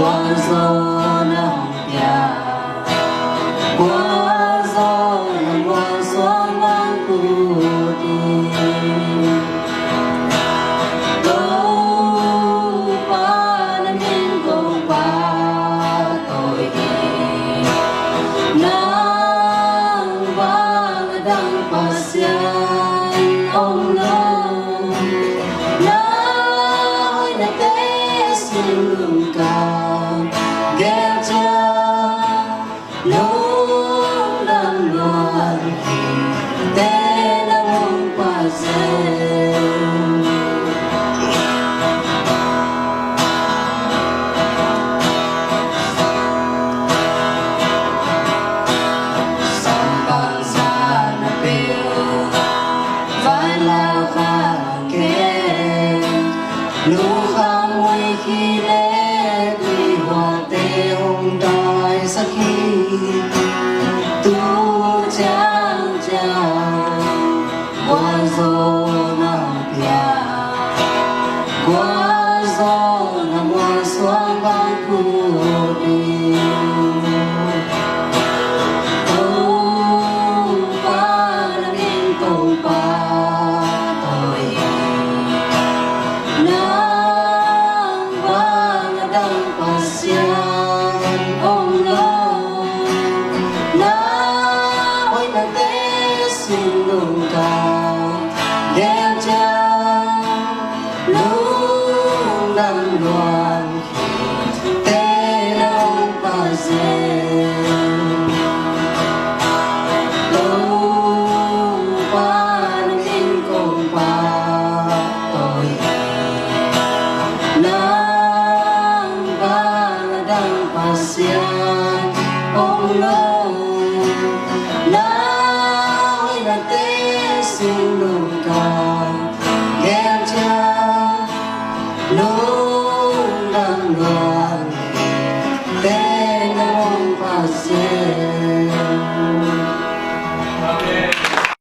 qua gió nắng nhà qua gió nắng qua gió mang cu đi đâu qua nắng in cầu qua tôi đi nắng vàng đang qua xiên ông lâu nắng nắng té xin lùng cao ghé cha lúc đang loạn té đã hôm qua rơi sông bằng xa na biêu vai lao khá kê lúc không nguy khi lẽ tuy hòa tê hôm đòi sắc khi tu trang trang qua gió nằm bia qua gió nằm qua xoang băng khu đi đâu qua nằm in cầu qua tôi nắng vàng đang qua xiên ông lâu nắng ôi nắng té xin lùng cao ghé cha lúc đang loạn té đâu qua rơi đâu qua nắng in cầu qua tôi nắng vàng đang qua xiên